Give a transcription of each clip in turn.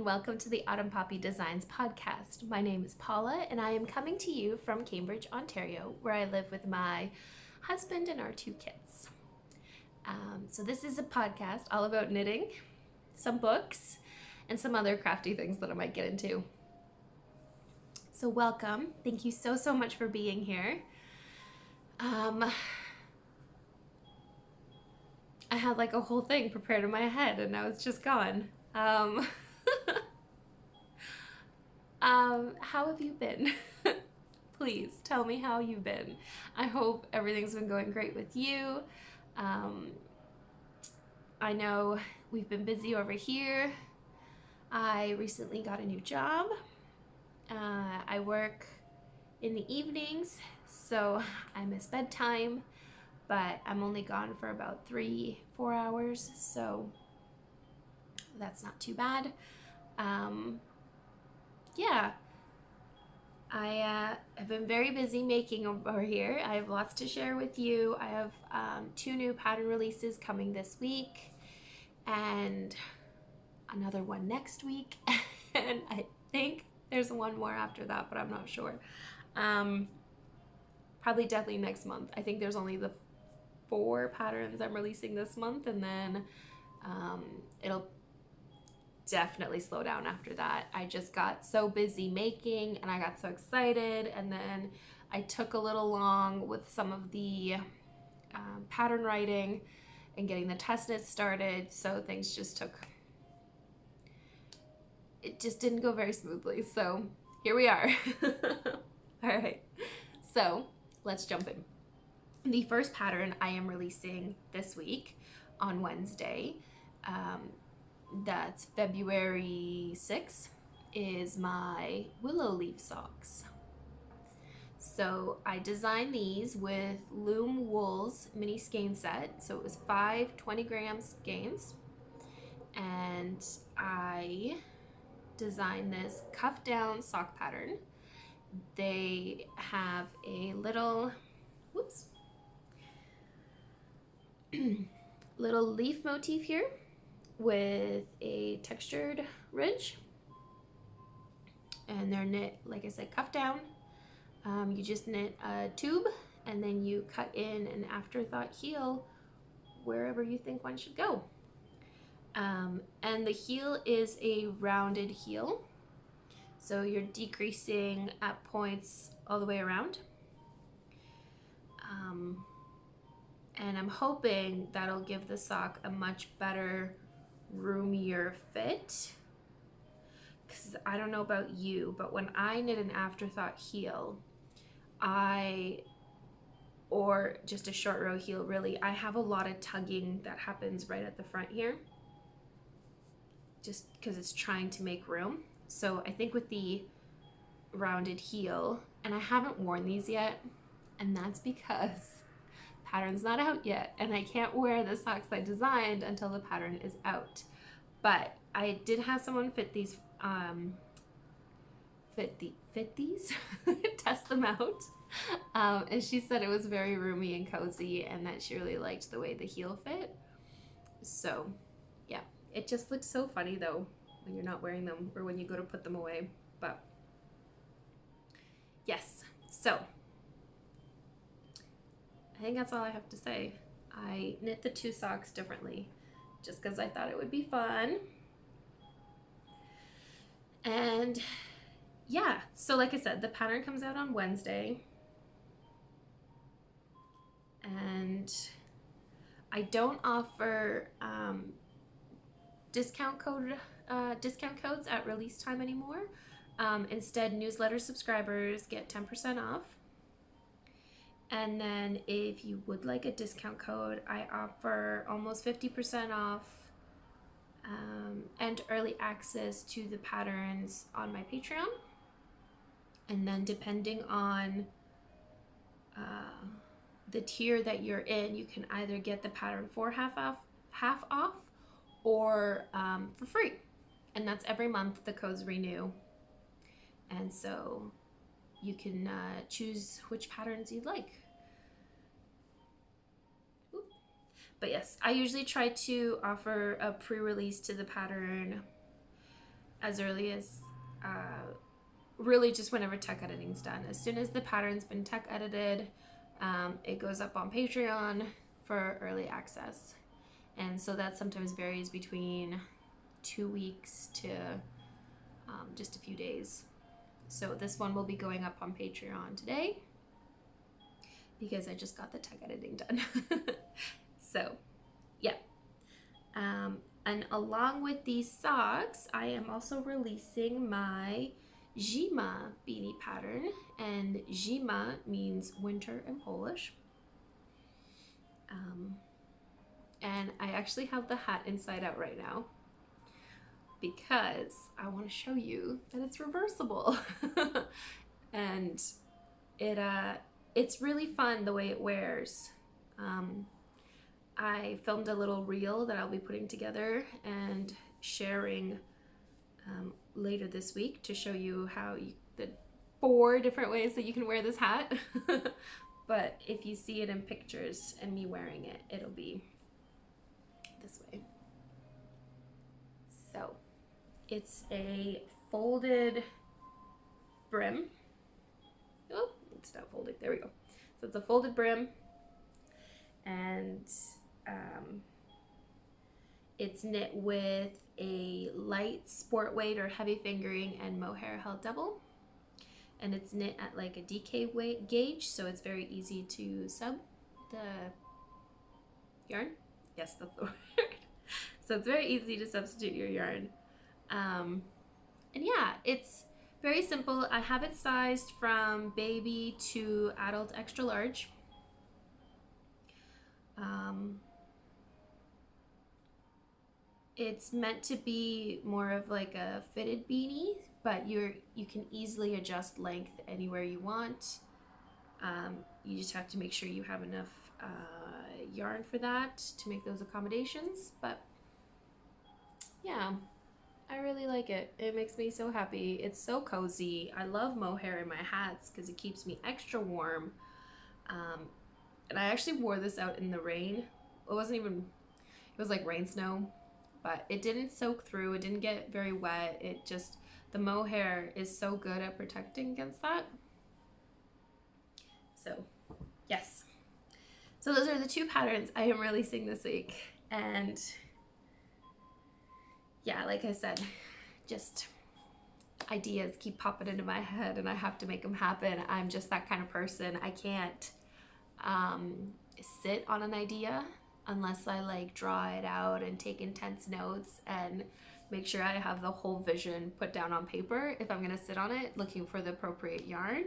welcome to the Autumn Poppy Designs podcast. My name is Paula and I am coming to you from Cambridge, Ontario, where I live with my husband and our 2 kids. So this is a podcast all about knitting, some books, and some other crafty things that I might get into. So welcome. Thank you so much for being here. I had like a whole thing prepared in my head and now it's just gone. How have you been? Please tell me how you've been. I hope everything's been going great with you. I know we've been busy over here. I recently got a new job. I work in the evenings, so I miss bedtime, but I'm only gone for about 3-4 hours, so that's not too bad. Yeah, I have been very busy making over here. I have lots to share with you. I have 2 new pattern releases coming this week and another one next week, and I think there's one more after that, but I'm not sure. Probably definitely next month. I think there's only the 4 patterns I'm releasing this month, and then it'll definitely slow down after that. I just got so busy making and I got so excited, and then I took a little long with some of the pattern writing and getting the test knits started, so things just didn't go very smoothly, so here we are. All right, so let's jump in. The first pattern I am releasing this week on Wednesday, that's February 6th, is my Willow leaf socks. So I designed these with Loom Wool's mini skein set. So it was 5 20-gram skeins, and I designed this cuff down sock pattern. They have a little, little leaf motif here with a textured ridge, and they're knit, like I said, cuff down. You just knit a tube and then you cut in an afterthought heel wherever you think one should go. And the heel is a rounded heel, so you're decreasing at points all the way around. And I'm hoping that'll give the sock a much better, roomier fit, because I don't know about you, but when I knit an afterthought heel, or just a short row heel really, I have a lot of tugging that happens right at the front here, just because it's trying to make room. So I think with the rounded heel, and I haven't worn these yet, and that's because pattern's not out yet and I can't wear the socks I designed until the pattern is out. But I did have someone fit these test them out, and she said it was very roomy and cozy and that she really liked the way the heel fit. So yeah, it just looks so funny though when you're not wearing them or when you go to put them away. But yes, so I think that's all I have to say. I knit the 2 socks differently just because I thought it would be fun. And yeah, so like I said, the pattern comes out on Wednesday. And I don't offer discount codes at release time anymore. Instead, newsletter subscribers get 10% off. And then if you would like a discount code, I offer almost 50% off and early access to the patterns on my Patreon. And then depending on the tier that you're in, you can either get the pattern for half off or for free. And that's every month. The codes renew. And so you can choose which patterns you'd like. But yes, I usually try to offer a pre-release to the pattern as early as really just whenever tech editing's done. As soon as the pattern's been tech edited, it goes up on Patreon for early access. And so that sometimes varies between 2 weeks to just a few days. So this one will be going up on Patreon today because I just got the tech editing done. So yeah. And along with these socks, I am also releasing my Jima beanie pattern, and Jima means winter in Polish. And I actually have the hat inside out right now because I want to show you that it's reversible. And it's really fun the way it wears. I filmed a little reel that I'll be putting together and sharing later this week to show you how the 4 different ways that you can wear this hat. But if you see it in pictures and me wearing it, it'll be this way. So it's a folded brim. Oh, it's not folded. There we go. So it's a folded brim, and it's knit with a light sport weight or heavy fingering and mohair held double. And it's knit at like a DK weight gauge, so it's very easy to sub the yarn. Yes, that's the word. So it's very easy to substitute your yarn. And yeah, it's very simple. I have it sized from baby to adult extra large. It's meant to be more of like a fitted beanie, but you can easily adjust length anywhere you want. You just have to make sure you have enough yarn for that to make those accommodations. But yeah, I really like it. It makes me so happy. It's so cozy. I love mohair in my hats because it keeps me extra warm. And I actually wore this out in the rain. It was like rain snow, but it didn't soak through. It didn't get very wet. The mohair is so good at protecting against that. So yes. So those are the 2 patterns I am releasing this week. And yeah, like I said, just ideas keep popping into my head and I have to make them happen. I'm just that kind of person. I can't sit on an idea unless I like draw it out and take intense notes and make sure I have the whole vision put down on paper if I'm gonna sit on it looking for the appropriate yarn.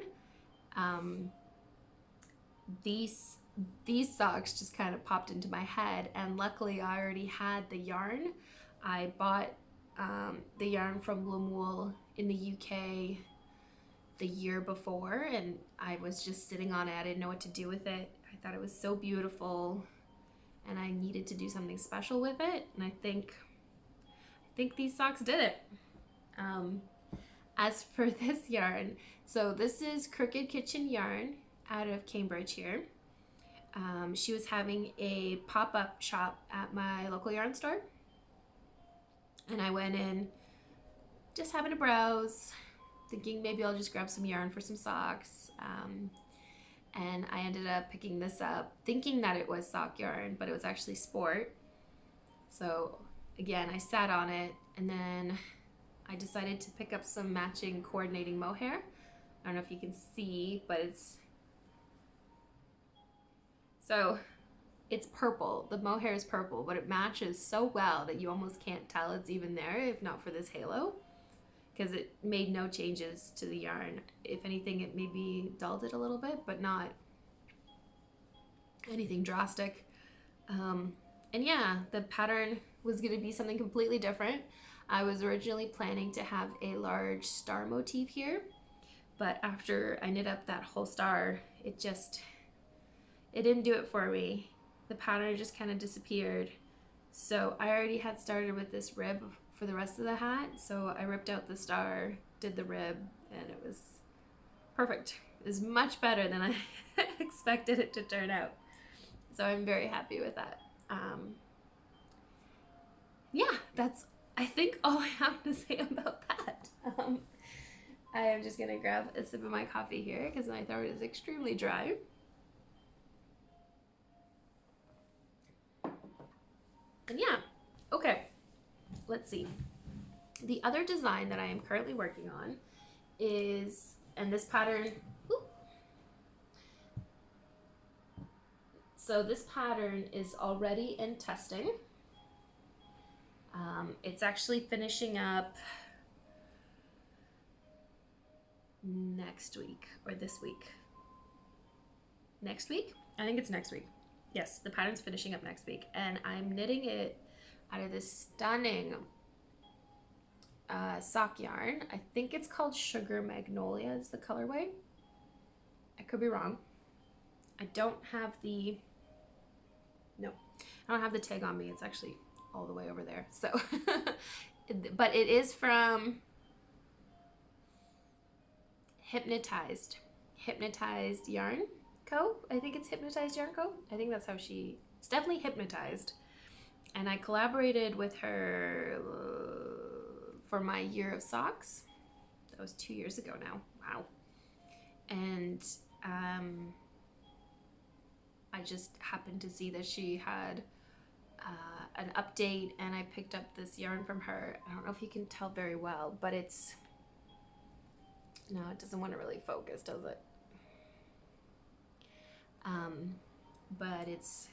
These socks just kind of popped into my head, and luckily I already had the yarn. I bought the yarn from Loom Wool in the UK the year before, and I was just sitting on it. I didn't know what to do with it. I thought it was so beautiful and I needed to do something special with it, and I think these socks did it. As for this yarn, so this is Crooked Kitchen yarn out of Cambridge here. She was having a pop-up shop at my local yarn store, and I went in just having a browse, thinking maybe I'll just grab some yarn for some socks. And I ended up picking this up thinking that it was sock yarn, but it was actually sport. So again, I sat on it, and then I decided to pick up some matching coordinating mohair. I don't know if you can see, but it's purple. The mohair is purple, but it matches so well that you almost can't tell it's even there if not for this halo, because it made no changes to the yarn. If anything, it maybe dulled it a little bit, but not anything drastic. And yeah, the pattern was going to be something completely different. I was originally planning to have a large star motif here, but after I knit up that whole star, it didn't do it for me. The pattern just kind of disappeared. So I already had started with this rib for the rest of the hat, so I ripped out the star, did the rib, and it was perfect. It was much better than I expected it to turn out. So I'm very happy with that. Yeah, that's I think all I have to say about that. I am just gonna grab a sip of my coffee here because my throat is extremely dry. And yeah, okay, let's see. The other design that I am currently working on is, and this pattern, so this pattern is already in testing. It's actually finishing up next week or this week. Next week? I think it's next week. Yes, the pattern's finishing up next week, and I'm knitting it out of this stunning sock yarn. I think it's called Sugar Magnolia is the colorway. I could be wrong. I don't have the, no, I don't have the tag on me. It's actually all the way over there. So, but it is from Hypnotized Yarn Co. I think it's Hypnotized Yarn Co. I think that's how it's definitely Hypnotized. And I collaborated with her for my year of socks. That was 2 years ago now. Wow. And I just happened to see that she had an update, and I picked up this yarn from her. I don't know if you can tell very well, but it's, no, it doesn't want to really focus, does it? But it's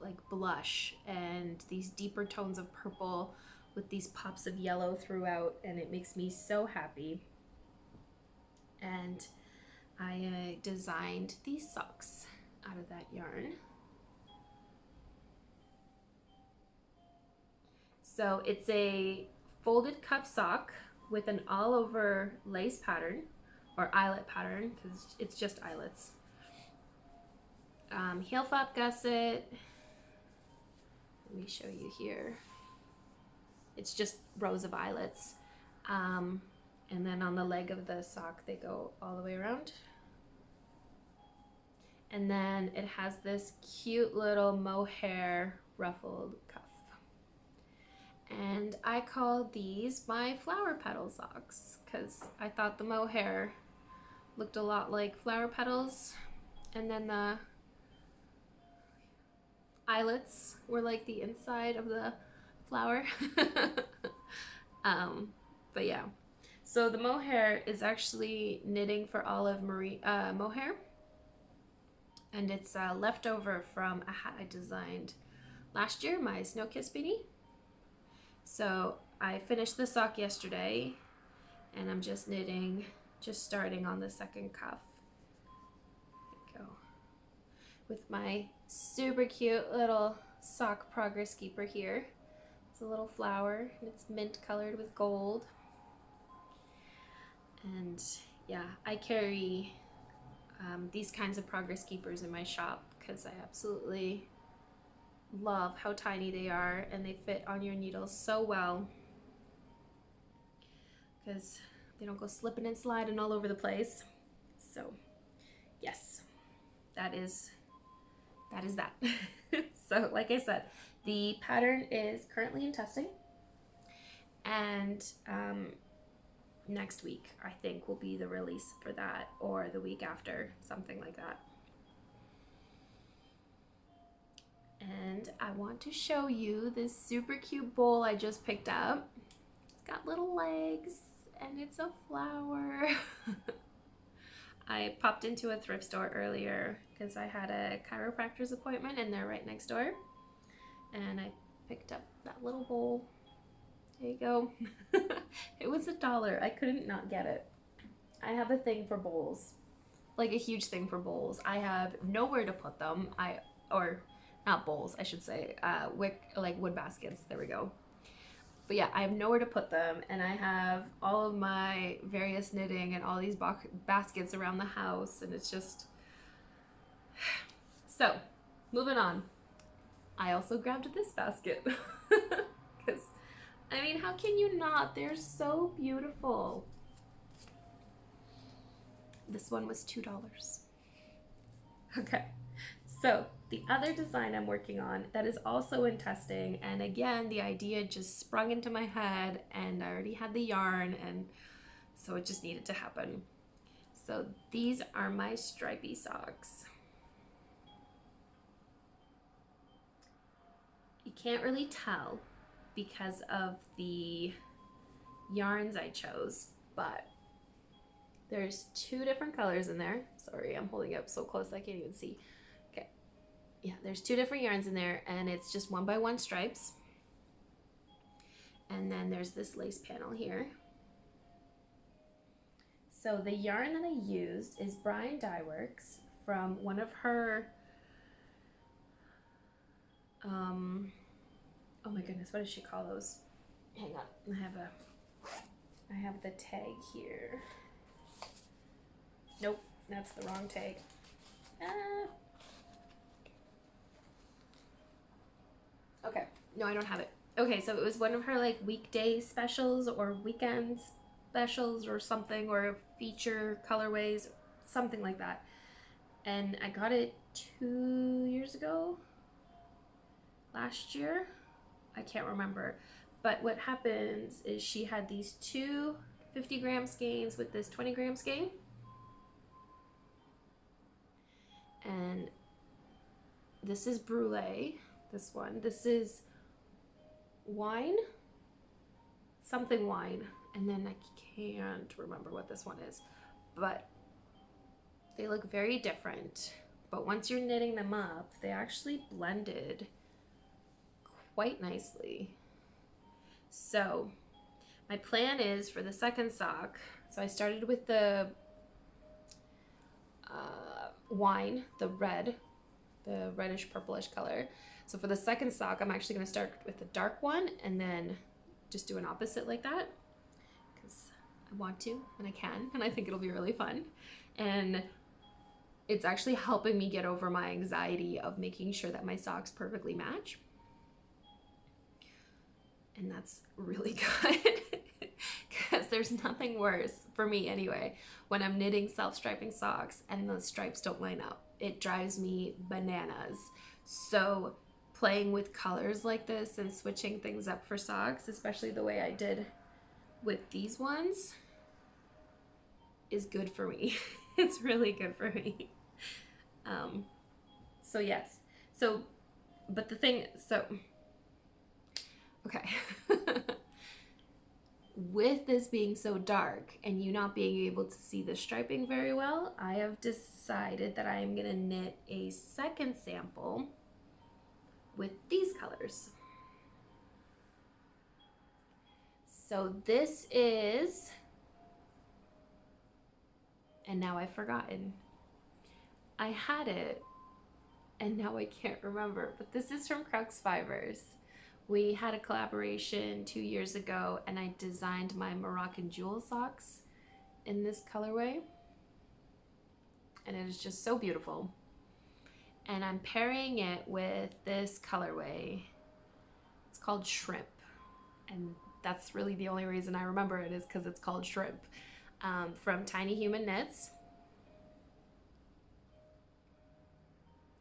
like blush and these deeper tones of purple with these pops of yellow throughout, and it makes me so happy. And I designed these socks out of that yarn. So it's a folded cuff sock with an all over lace pattern, or eyelet pattern, because it's just eyelets. Heel flap gusset. Let me show you here. It's just rows of eyelets. And then on the leg of the sock, they go all the way around. And then it has this cute little mohair ruffled cuff. And I call these my flower petal socks because I thought the mohair looked a lot like flower petals, and then the eyelets were like the inside of the flower. But yeah, so the mohair is actually knitting for Olive Marie mohair, and it's leftover from a hat I designed last year, my Snow Kiss beanie. So I finished the sock yesterday, and I'm just knitting, just starting on the second cuff. There we go. With my super cute little sock progress keeper here. It's a little flower, and it's mint colored with gold. And yeah, I carry these kinds of progress keepers in my shop because I absolutely love how tiny they are, and they fit on your needles so well because they don't go slipping and sliding all over the place. So yes, that is that. So like I said, the pattern is currently in testing, and next week I think will be the release for that, or the week after, something like that. And I want to show you this super cute bowl I just picked up. It's got little legs and it's a flower. I popped into a thrift store earlier because I had a chiropractor's appointment and they're right next door. And I picked up that little bowl. There you go. It was $1. I couldn't not get it. I have a thing for bowls, like a huge thing for bowls. I have nowhere to put them. Or not bowls, I should say, like wood baskets, there we go. But yeah, I have nowhere to put them, and I have all of my various knitting and all these baskets around the house, and it's just... So, moving on. I also grabbed this basket, because, I mean, how can you not? They're so beautiful. This one was $2. Okay. So the other design I'm working on that is also in testing, and again, the idea just sprung into my head and I already had the yarn, and so it just needed to happen. So these are my stripy socks. You can't really tell because of the yarns I chose, but there's two different colors in there. Sorry, I'm holding it up so close I can't even see. Okay, yeah, there's two different yarns in there, and it's just 1x1 stripes. And then there's this lace panel here. So the yarn that I used is Brian Dye Works from one of her, oh my goodness, what does she call those? Hang on, I have the tag here. Nope, that's the wrong tag. Okay, no, I don't have it. Okay, so it was one of her like weekday specials or weekend specials or something, or feature colorways, something like that. And I got it 2 years ago, last year, I can't remember. But what happens is she had these two 50-gram skeins with this 20-gram skein. And this is brulee, this one. This is wine, something wine. And then I can't remember what this one is, but they look very different. But once you're knitting them up, they actually blended quite nicely. So my plan is for the second sock, so I started with the wine, the red, the reddish purplish color. So for the second sock, I'm actually going to start with the dark one and then just do an opposite like that, because I want to and I can, and I think it'll be really fun. And it's actually helping me get over my anxiety of making sure that my socks perfectly match. And that's really good because there's nothing worse, for me anyway, when I'm knitting self-striping socks and the stripes don't line up. It drives me bananas. So playing with colors like this and switching things up for socks, especially the way I did with these ones, is good for me. It's really good for me. So yes. So, but the thing, so, okay. With this being so dark and you not being able to see the striping very well, I have decided that I am going to knit a second sample with these colors. So this is, and now I've forgotten. I had it and now I can't remember, but this is from Crux Fibers. We had a collaboration 2 years ago and I designed my Moroccan jewel socks in this colorway. And it is just so beautiful. And I'm pairing it with this colorway. It's called Shrimp. And that's really the only reason I remember it, is because it's called Shrimp. From Tiny Human Knits.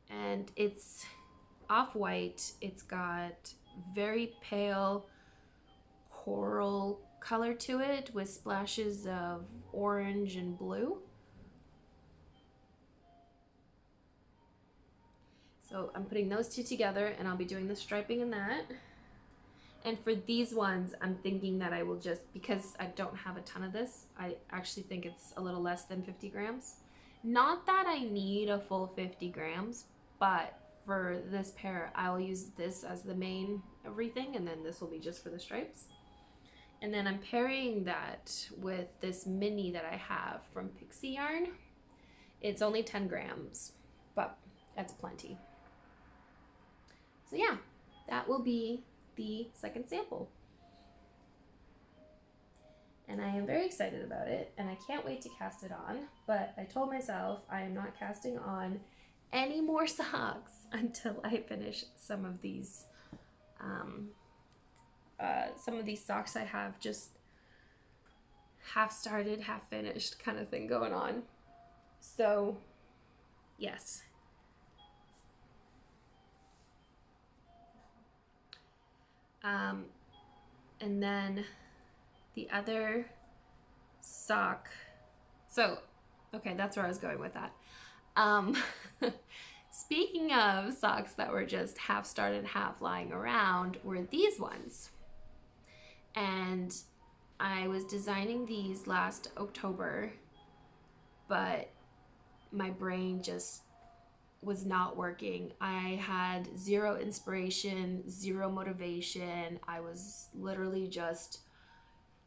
And it's off-white. It's got very pale coral color to it with splashes of orange and blue. So I'm putting those two together and I'll be doing the striping in that. And for these ones, I'm thinking that I will just, because I don't have a ton of this, I actually think it's a little less than 50 grams. Not that I need a full 50 grams, but for this pair, I'll use this as the main everything, and then this will be just for the stripes. And then I'm pairing that with this mini that I have from Pixie Yarn. It's only 10 grams, but that's plenty. So yeah, that will be the second sample. And I am very excited about it, and I can't wait to cast it on, but I told myself I am not casting on any more socks until I finish some of these socks I have just half started, half finished kind of thing going on. So yes, And then the other sock. So, okay, that's where I was going with that. Speaking of socks that were just half started, half lying around, were these ones. And I was designing these last October, but my brain just was not working. I had zero inspiration, zero motivation. I was literally just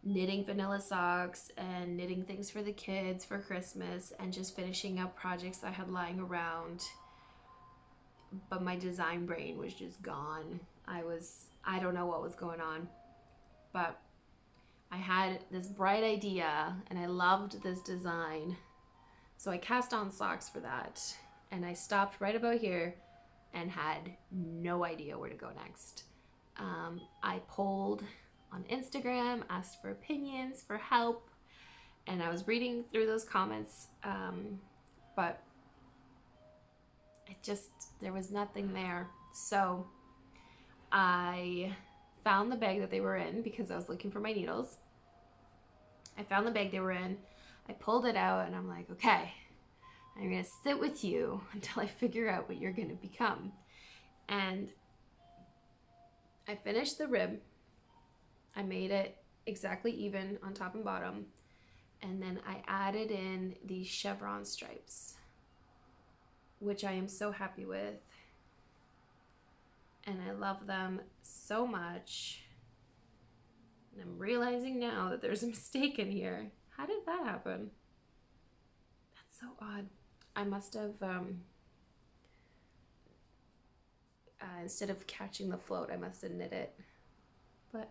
knitting vanilla socks and knitting things for the kids for Christmas and just finishing up projects I had lying around. But my design brain was just gone. I don't know what was going on, but I had this bright idea and I loved this design. So I cast on socks for that, and I stopped right about here and had no idea where to go next. I polled on Instagram, asked for opinions, for help, and I was reading through those comments, but there was nothing there. So I found the bag that they were in because I was looking for my needles. I found the bag they were in. I pulled it out and I'm like, okay, I'm gonna sit with you until I figure out what you're gonna become. And I finished the rib. I made it exactly even on top and bottom. And then I added in the chevron stripes, which I am so happy with. And I love them so much. And I'm realizing now that there's a mistake in here. How did that happen? That's so odd. I must have, instead of catching the float, I must have knit it. But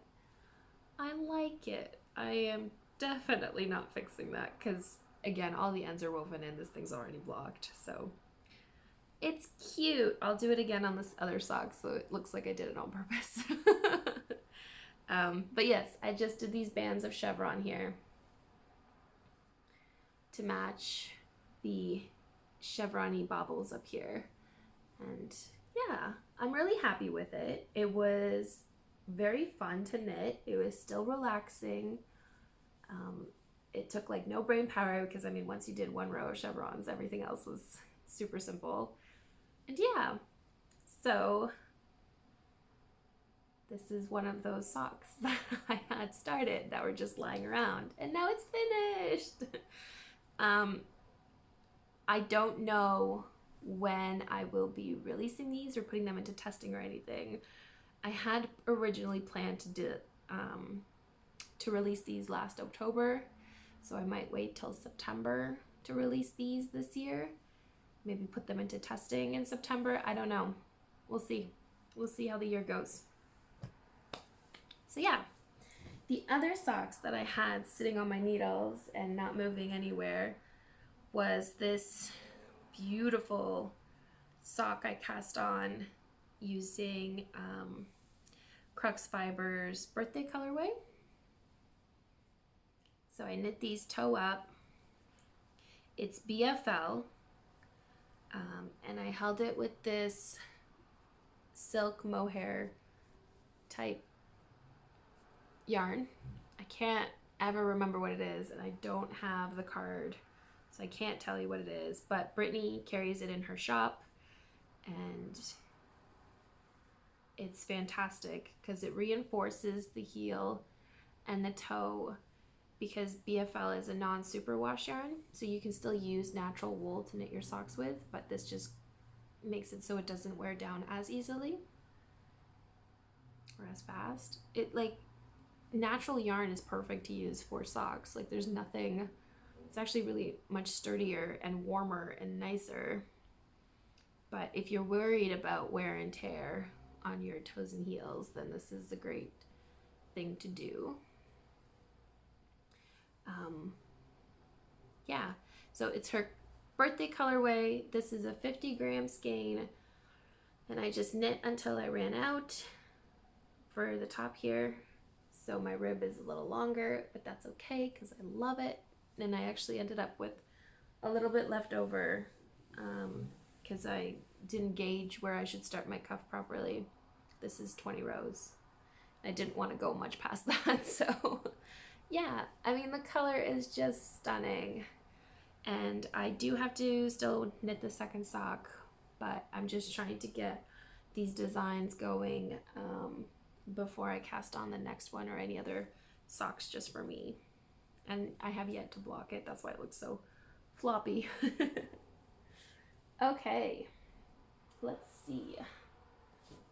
I like it. I am definitely not fixing that because, again, all the ends are woven in. This thing's already blocked, so it's cute. I'll do it again on this other sock so it looks like I did it on purpose. But yes, I just did these bands of chevron here to match the chevron-y bobbles up here. And yeah, I'm really happy with it. It was very fun to knit. It was still relaxing. It took like no brain power because I mean, once you did one row of chevrons, everything else was super simple. And yeah, so this is one of those socks that I had started that were just lying around, and now it's finished. I don't know when I will be releasing these or putting them into testing or anything. I had originally planned to release these last October, so I might wait till September to release these this year. Maybe put them into testing in September. I don't know. We'll see. We'll see how the year goes. So yeah, the other socks that I had sitting on my needles and not moving anywhere was this beautiful sock I cast on using Crux Fibers birthday colorway. So I knit these toe up. It's BFL, and I held it with this silk mohair type yarn. I can't ever remember what it is, and I don't have the card, so I can't tell you what it is, but Brittany carries it in her shop, and it's fantastic because it reinforces the heel and the toe, because BFL is a non-superwash yarn, so you can still use natural wool to knit your socks with, but this just makes it so it doesn't wear down as easily or as fast. Natural yarn is perfect to use for socks. Like, there's nothing, it's actually really much sturdier and warmer and nicer. But if you're worried about wear and tear on your toes and heels, then this is a great thing to do. Yeah, so it's her birthday colorway. This is a 50-gram skein, and I just knit until I ran out for the top here. So my rib is a little longer, but that's okay because I love it. And I actually ended up with a little bit left over because I didn't gauge where I should start my cuff properly. This is 20 rows. I didn't want to go much past that. So yeah, I mean, the color is just stunning. And I do have to still knit the second sock, but I'm just trying to get these designs going before I cast on the next one or any other socks just for me. And I have yet to block it. That's why it looks so floppy. Okay, let's see.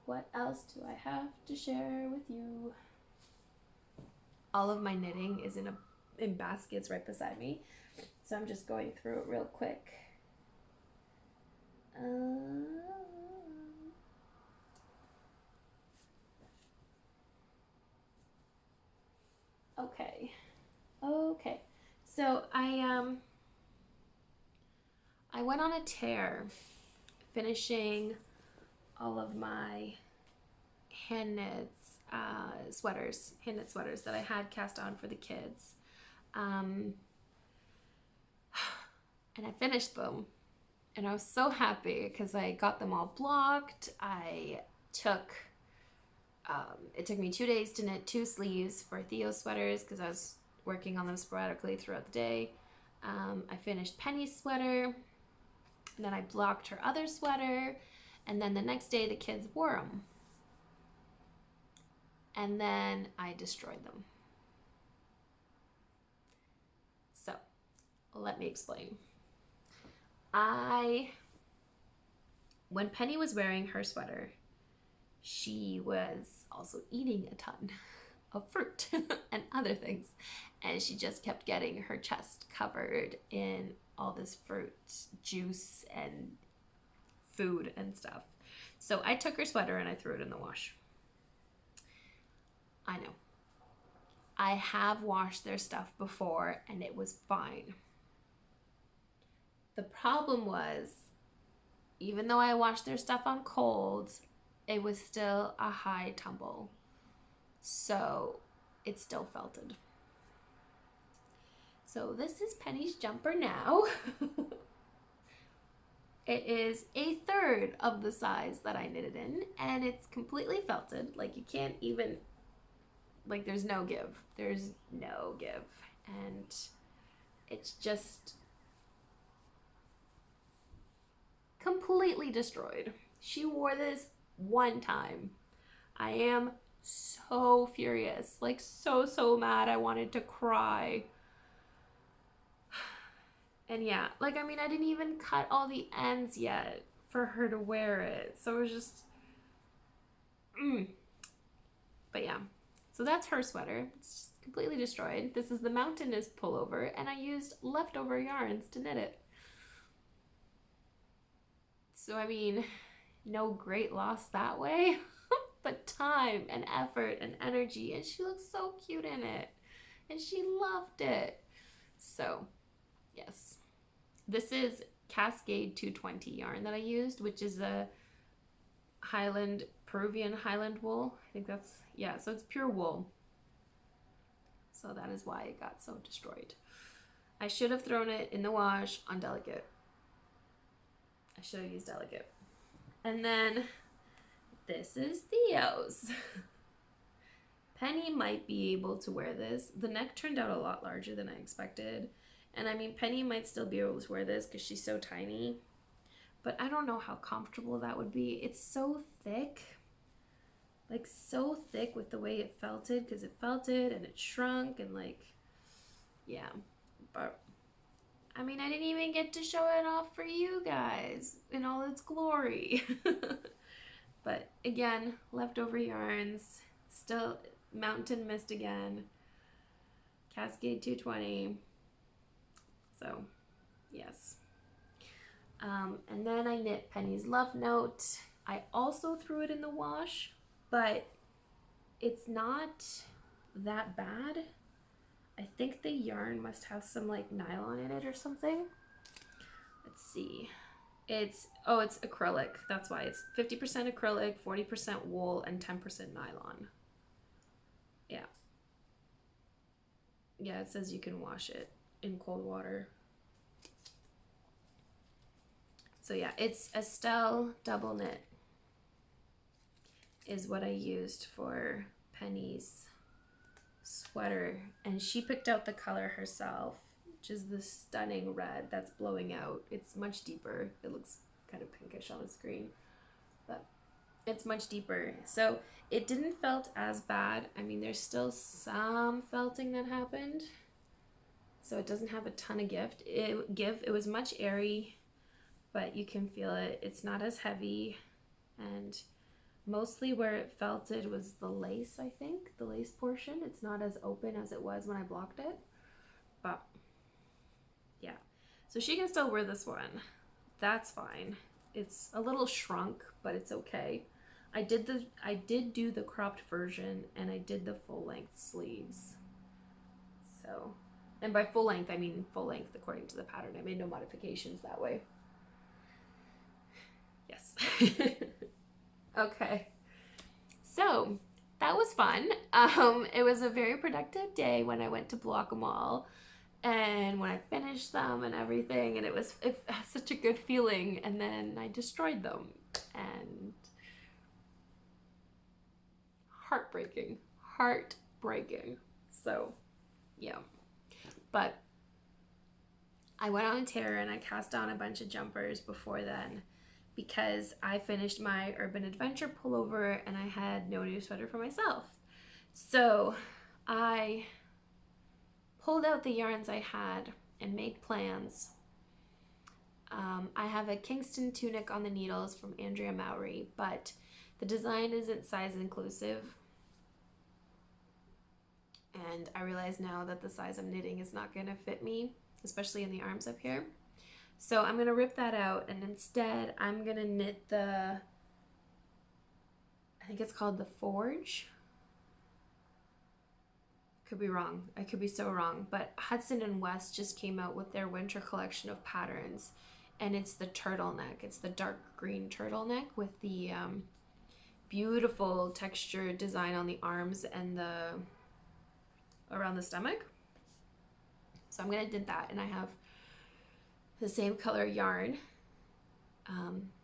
What else do I have to share with you? All of my knitting is in baskets right beside me, so I'm just going through it real quick. Okay. So I went on a tear finishing all of my hand knits sweaters, hand knit sweaters that I had cast on for the kids. And I finished them, and I was so happy because I got them all blocked. It took me 2 days to knit 2 sleeves for Theo's sweaters because I was working on them sporadically throughout the day. I finished Penny's sweater, and then I blocked her other sweater, and then the next day the kids wore them. And then I destroyed them. So, let me explain. When Penny was wearing her sweater, she was also eating a ton of fruit and other things. And she just kept getting her chest covered in all this fruit juice and food and stuff. So I took her sweater and I threw it in the wash. I know. I have washed their stuff before and it was fine. The problem was, even though I washed their stuff on cold, it was still a high tumble. So it still felted. So this is Penny's jumper now. It is 1/3 of the size that I knitted in, and it's completely felted. Like, you can't even, like, there's no give. There's no give. And it's just completely destroyed. She wore this one time. I am so furious, like so mad. I wanted to cry. And yeah, like, I mean, I didn't even cut all the ends yet for her to wear it. So it was just, But yeah, so that's her sweater. It's just completely destroyed. This is the Mountainous Pullover, and I used leftover yarns to knit it. So, I mean, no great loss that way, but time and effort and energy, and she looks so cute in it, and she loved it. So, yes. This is Cascade 220 yarn that I used, which is a Peruvian Highland wool. I think that's, yeah, so it's pure wool. So that is why it got so destroyed. I should have thrown it in the wash on Delicate. I should have used Delicate. And then this is Theo's. Penny might be able to wear this. The neck turned out a lot larger than I expected. And I mean, Penny might still be able to wear this because she's so tiny. But I don't know how comfortable that would be. It's so thick. Like, so thick with the way it felted, because it felted and it shrunk and, like, yeah. But I mean, I didn't even get to show it off for you guys in all its glory. But again, leftover yarns, still Mountain Mist again, Cascade 220. So, yes. And then I knit Penny's Love Note. I also threw it in the wash, but it's not that bad. I think the yarn must have some, like, nylon in it or something. Let's see. It's acrylic. That's why it's 50% acrylic, 40% wool, and 10% nylon. Yeah. Yeah, it says you can wash it in cold water. So yeah, it's Estelle double knit is what I used for Penny's sweater, and she picked out the color herself, which is this stunning red that's blowing out. It's much deeper. It looks kind of pinkish on the screen, but it's much deeper. So it didn't felt as bad. I mean, there's still some felting that happened, so it doesn't have a ton of give. It was much airy, but you can feel it. It's not as heavy, and mostly where it felted was the lace, I think, the lace portion. It's not as open as it was when I blocked it, but yeah. So she can still wear this one. That's fine. It's a little shrunk, but it's okay. I did do the cropped version, and I did the full length sleeves. So, and by full length, I mean full length according to the pattern. I made no modifications that way. Yes. Okay, so that was fun. It was a very productive day when I went to block them all, and when I finished them and everything, and it had such a good feeling. And then I destroyed them, and heartbreaking. So yeah, but I went on a tear and I cast on a bunch of jumpers before then, because I finished my Urban Adventure pullover and I had no new sweater for myself. So I pulled out the yarns I had and made plans. I have a Kingston tunic on the needles from Andrea Mowry, but the design isn't size inclusive. And I realize now that the size I'm knitting is not gonna fit me, especially in the arms up here. So I'm going to rip that out, and instead I'm going to knit I think it's called the Forge. Could be wrong. I could be so wrong. But Hudson and West just came out with their winter collection of patterns, and it's the turtleneck. It's the dark green turtleneck with the beautiful texture design on the arms and around the stomach. So I'm going to knit that, and I have the same color yarn,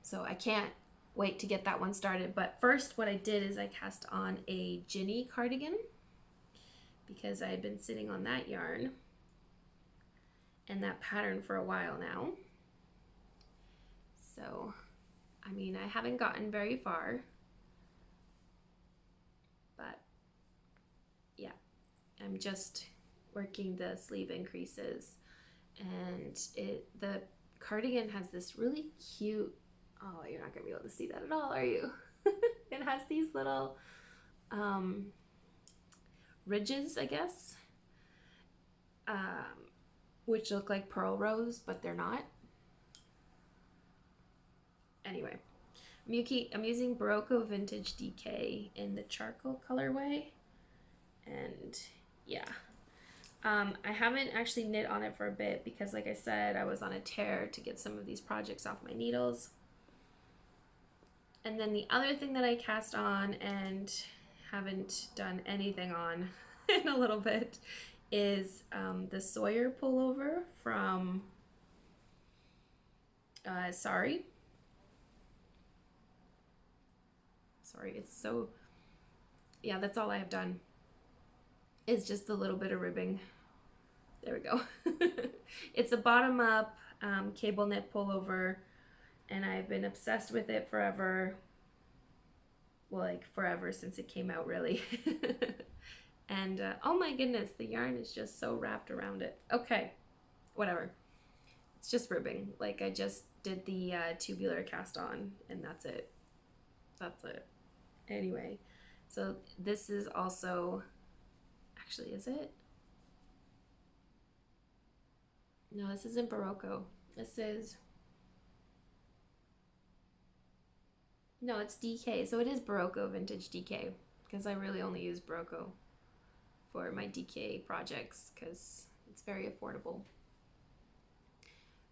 so I can't wait to get that one started. But first, what I did is I cast on a Ginny cardigan, because I had been sitting on that yarn and that pattern for a while now. So I mean, I haven't gotten very far, but yeah, I'm just working the sleeve increases. And the cardigan has this really cute, oh, you're not gonna be able to see that at all, are you? It has these little ridges, I guess, which look like pearl rows, but they're not. Anyway, I'm using Barocco Vintage DK in the charcoal colorway, and yeah. I haven't actually knit on it for a bit because, like I said, I was on a tear to get some of these projects off my needles. And then the other thing that I cast on and haven't done anything on in a little bit is the Sawyer Pullover from Sorry, it's so, yeah, that's all I have done. It's just a little bit of ribbing. There we go. It's a bottom up cable knit pullover, and I've been obsessed with it forever. Well, like forever, since it came out, really. And oh my goodness, the yarn is just so wrapped around it. Okay, whatever. It's just ribbing. Like, I just did the tubular cast on, and that's it. That's it. Anyway, so this is also, actually, is it? No, this isn't Barocco. This is, no, it's DK. So it is Barocco Vintage DK, because I really only use Barocco for my DK projects because it's very affordable.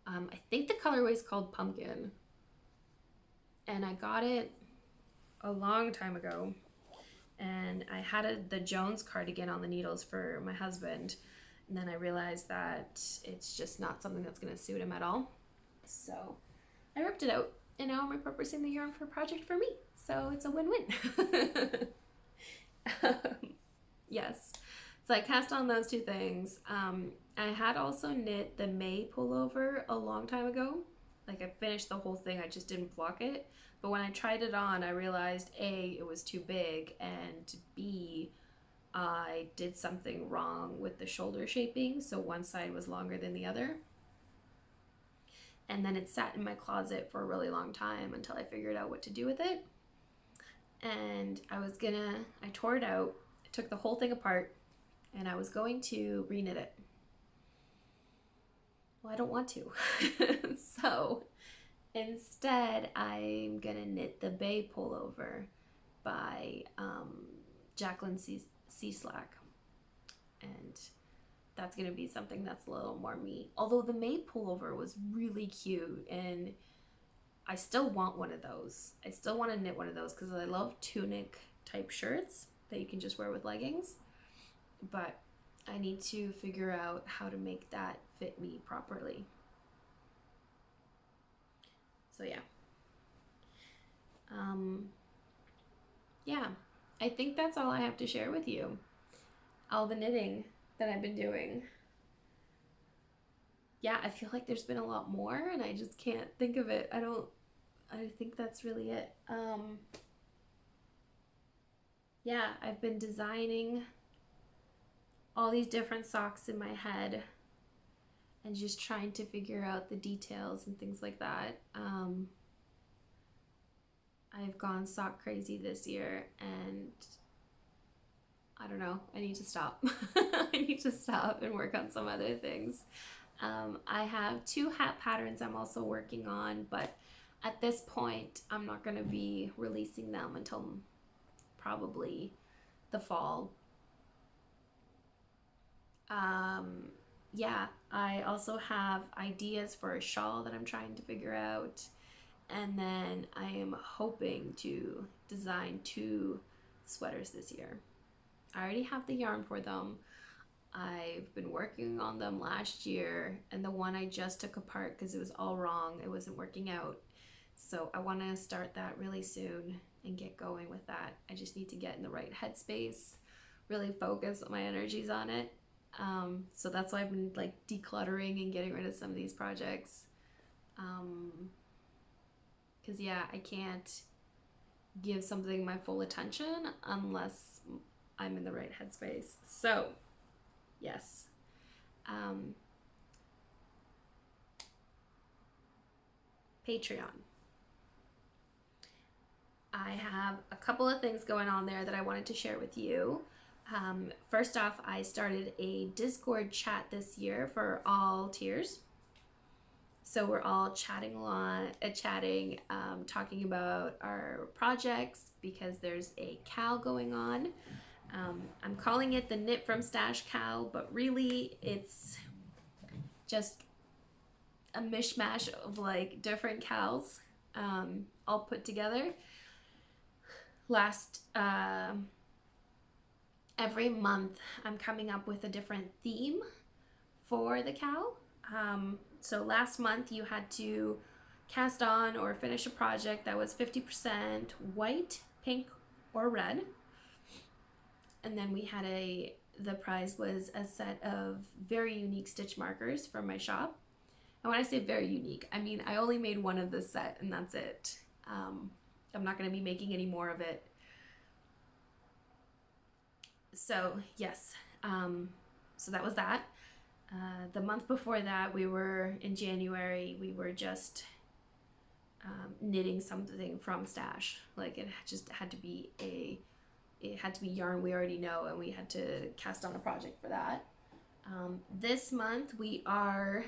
I think the colorway is called Pumpkin, and I got it a long time ago, and I had the Jones cardigan on the needles for my husband, and then I realized that it's just not something that's going to suit him at all, so I ripped it out, and now I'm repurposing the yarn for a project for me, so it's a win-win. Yes. So I cast on those two things. I had also knit the May pullover a long time ago. Like I finished the whole thing, I just didn't block it. But when I tried it on, I realized A, it was too big, and B, I did something wrong with the shoulder shaping. So one side was longer than the other. And then it sat in my closet for a really long time until I figured out what to do with it. And I tore it out, I took the whole thing apart, and I was going to reknit it. Well, I don't want to. So instead, I'm gonna knit the Bay Pullover by Jacqueline C. Slack. And that's gonna be something that's a little more me. Although the May Pullover was really cute, and I still want one of those. I still want to knit one of those because I love tunic type shirts that you can just wear with leggings. But I need to figure out how to make that fit me properly. So yeah. Yeah, I think that's all I have to share with you. All the knitting that I've been doing. Yeah, I feel like there's been a lot more and I just can't think of it. I think that's really it. Yeah, I've been designing all these different socks in my head and just trying to figure out the details and things like that. I've gone sock crazy this year, and I don't know, I need to stop. I need to stop and work on some other things. I have 2 hat patterns I'm also working on, but at this point, I'm not going to be releasing them until probably the fall. Yeah, I also have ideas for a shawl that I'm trying to figure out. And then I am hoping to design 2 sweaters this year. I already have the yarn for them. I've been working on them last year, and the one I just took apart because it was all wrong. It wasn't working out. So I want to start that really soon and get going with that. I just need to get in the right headspace, really focus my energies on it. So that's why I've been like decluttering and getting rid of some of these projects. Because yeah, I can't give something my full attention unless I'm in the right headspace. So yes. Patreon. I have a couple of things going on there that I wanted to share with you. First off, I started a Discord chat this year for all tiers. So we're all chatting a lot, talking about our projects because there's a cow going on. I'm calling it the Knit from Stash cow, but really it's just a mishmash of like different cows all put together. Every month I'm coming up with a different theme for the cow. So last month you had to cast on or finish a project that was 50% white, pink, or red. And then we had the prize was a set of very unique stitch markers from my shop. And when I say very unique, I mean I only made one of this set and that's it. I'm not going to be making any more of it. So yes, so that was that. The month before that, in January, we were just knitting something from stash. Like it just had to be yarn we already know, and we had to cast on a project for that. This month we are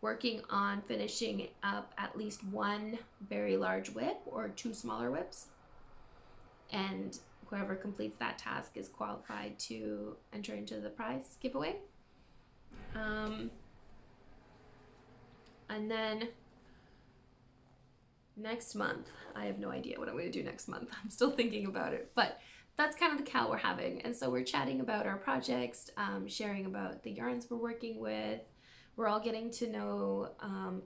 working on finishing up at least 1 very large whip or 2 smaller whips, and whoever completes that task is qualified to enter into the prize giveaway. And then next month, I have no idea what I'm going to do next month. I'm still thinking about it, but that's kind of the cow we're having. And so we're chatting about our projects, sharing about the yarns we're working with. We're all getting to know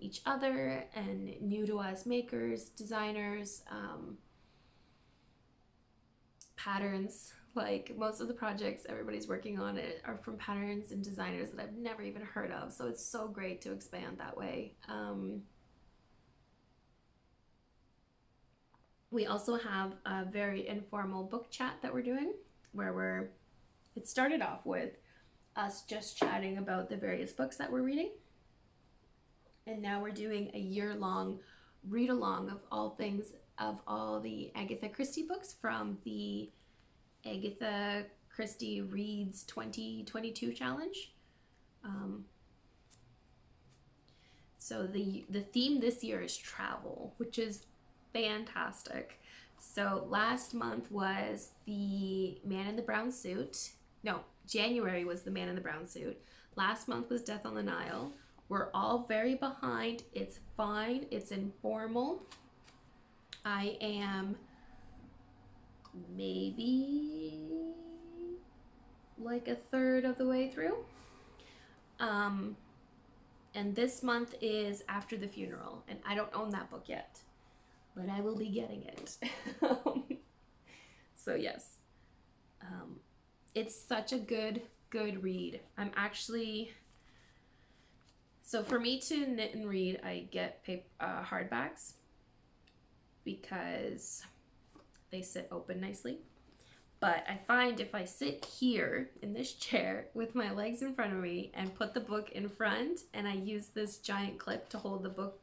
each other and new to us makers, designers, patterns. Like most of the projects everybody's working on it are from patterns and designers that I've never even heard of. So it's so great to expand that way. We also have a very informal book chat that we're doing where it started off with us just chatting about the various books that we're reading. And now we're doing a year-long read-along of all the Agatha Christie books from the Agatha Christie Reads 2022 challenge. So the theme this year is travel, which is fantastic. So last month was the Man in the Brown Suit. No, January was the Man in the Brown Suit. Last month was Death on the Nile. We're all very behind. It's fine. It's informal. I am maybe like a third of the way through. And this month is After the Funeral, and I don't own that book yet, but I will be getting it. So yes, it's such a good read. I'm actually, so for me to knit and read, I get hardbacks because they sit open nicely. But I find if I sit here in this chair with my legs in front of me and put the book in front, and I use this giant clip to hold the book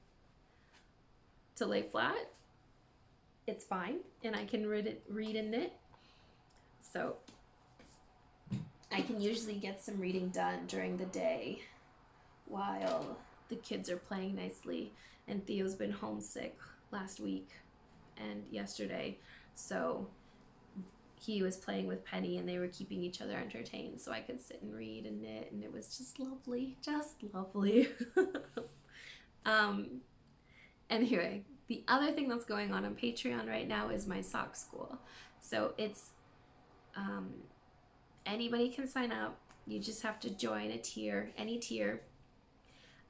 to lay flat, it's fine, and I can read and knit. So I can usually get some reading done during the day while the kids are playing nicely. And Theo's been homesick last week and yesterday, so he was playing with Penny and they were keeping each other entertained, so I could sit and read and knit, and it was just lovely, Anyway, the other thing that's going on Patreon right now is my sock school. So it's anybody can sign up. You just have to join a tier, any tier,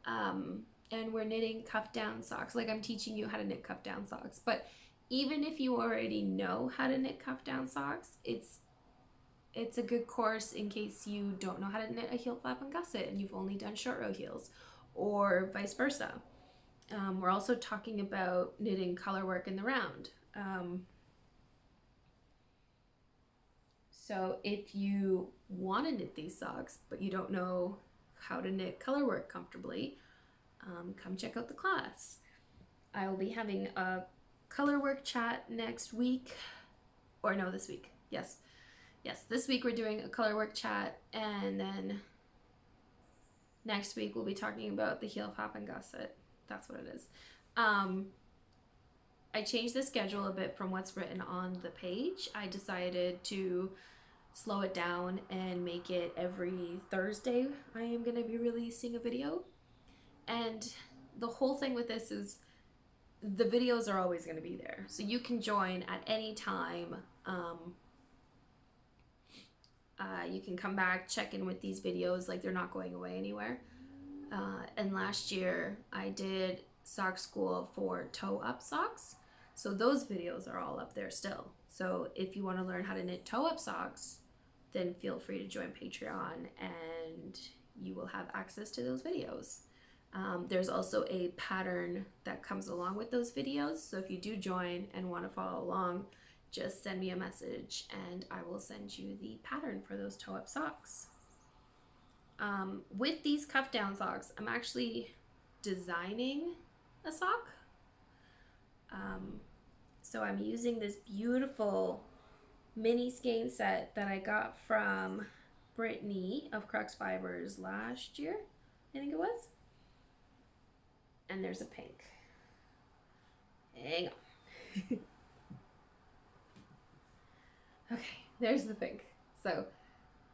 and we're knitting cuff down socks. Like, I'm teaching you how to knit cuff down socks, but even if you already know how to knit cuff down socks, it's a good course in case you don't know how to knit a heel flap and gusset and you've only done short row heels, or vice versa. We're also talking about knitting color work in the round. So if you want to knit these socks but you don't know how to knit color work comfortably, come check out the class. I will be having a color work chat next week, or no, this week. Yes, this week we're doing a color work chat, and then next week we'll be talking about the heel flap and gusset. That's what it is. I changed the schedule a bit from what's written on the page. I decided to slow it down and make it every Thursday I am going to be releasing a video. And the whole thing with this is the videos are always going to be there, so you can join at any time. You can come back, check in with these videos, like they're not going away anywhere. And last year I did sock school for toe up socks, so those videos are all up there still. So if you want to learn how to knit toe up socks, then feel free to join Patreon and you will have access to those videos. There's also a pattern that comes along with those videos, so if you do join and want to follow along, just send me a message and I will send you the pattern for those toe up socks. With these cuff down socks, I'm actually designing a sock. So I'm using this beautiful mini skein set that I got from Brittany of Crux Fibers last year, I think it was. And there's a pink. Hang on. Okay, there's the pink. So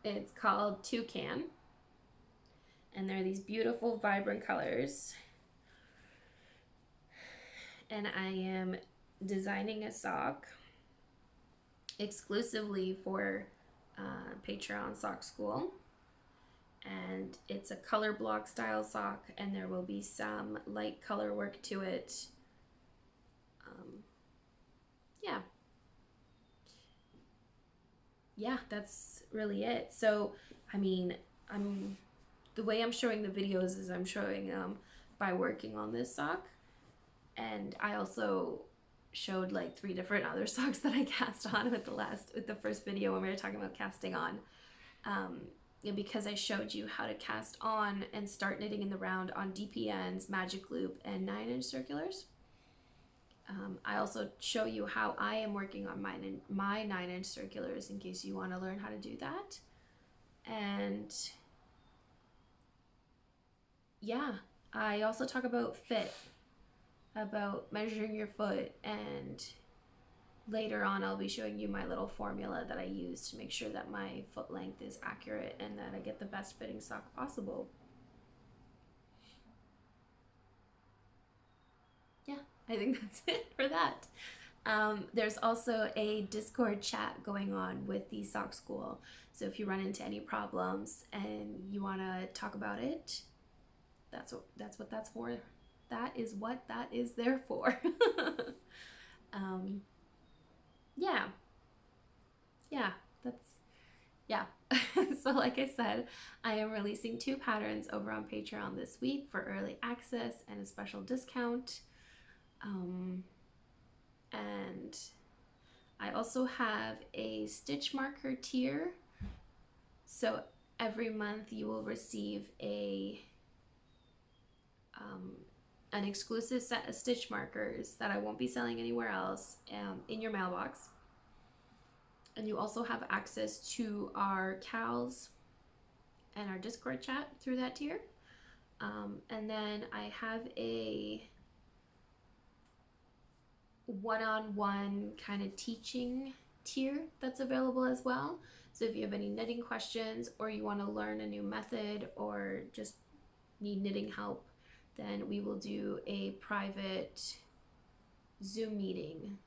it's called Toucan, and they're these beautiful vibrant colors. And I am designing a sock exclusively for Patreon Sock School. And it's a color block style sock, and there will be some light color work to it. Yeah. yeah, that's really it. So, I mean, I'm the way I'm showing the videos is I'm showing by working on this sock, and I also showed like 3 different other socks that I cast on with the first video when we were talking about casting on. And because I showed you how to cast on and start knitting in the round on DPNs, magic loop, and 9-inch circulars. I also show you how I am working on my 9-inch circulars in case you want to learn how to do that. And yeah, I also talk about fit, about measuring your foot, and later on I'll be showing you my little formula that I use to make sure that my foot length is accurate and that I get the best fitting sock possible. Yeah, I think that's it for that. There's also a Discord chat going on with the sock school. So if you run into any problems and you want to talk about it, that's what that's for. That is what that is there for. Yeah, yeah. So like I said, I am releasing 2 patterns over on Patreon this week for early access and a special discount. And I also have a stitch marker tier. So every month you will receive an exclusive set of stitch markers that I won't be selling anywhere else in your mailbox. And you also have access to our CALs and our Discord chat through that tier. And then I have a one-on-one kind of teaching tier that's available as well. So if you have any knitting questions or you want to learn a new method or just need knitting help, then we will do a private Zoom meeting,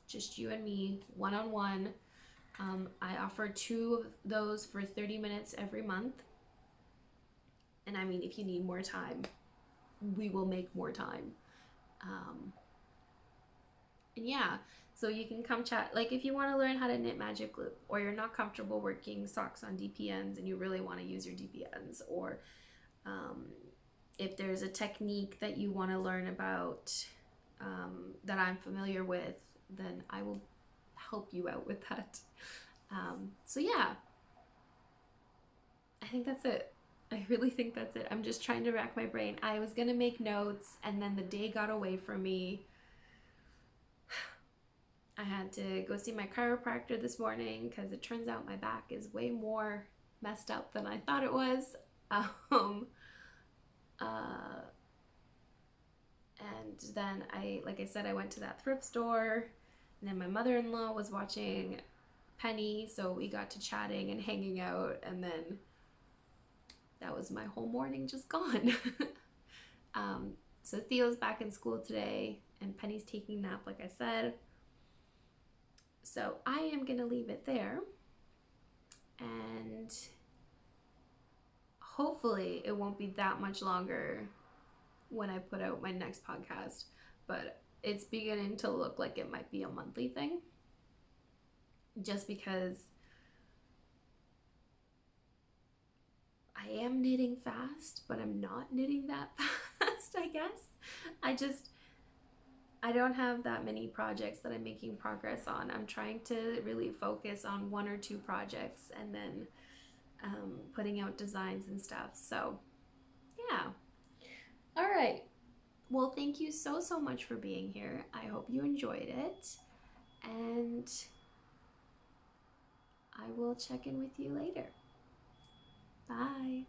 just you and me, one-on-one. I offer 2 of those for 30 minutes every month. And I mean, if you need more time, we will make more time. And yeah, so you can come chat. Like if you want to learn how to knit magic loop, or you're not comfortable working socks on DPNs and you really want to use your DPNs, or if there's a technique that you want to learn about that I'm familiar with, then I will help you out with that. So yeah, I think that's it. I really think that's it. I'm just trying to rack my brain. I was gonna make notes and then the day got away from me. I had to go see my chiropractor this morning because it turns out my back is way more messed up than I thought it was. And then like I said, I went to that thrift store, and then my mother-in-law was watching Penny, so we got to chatting and hanging out, and then that was my whole morning just gone. So Theo's back in school today, and Penny's taking a nap, like I said. So I am gonna leave it there, and hopefully it won't be that much longer when I put out my next podcast, but it's beginning to look like it might be a monthly thing, just because I am knitting fast, but I'm not knitting that fast, I guess. I don't have that many projects that I'm making progress on. I'm trying to really focus on 1 or 2 projects and then putting out designs and stuff. So yeah. All right. Well, thank you so much for being here. I hope you enjoyed it, and I will check in with you later. Bye.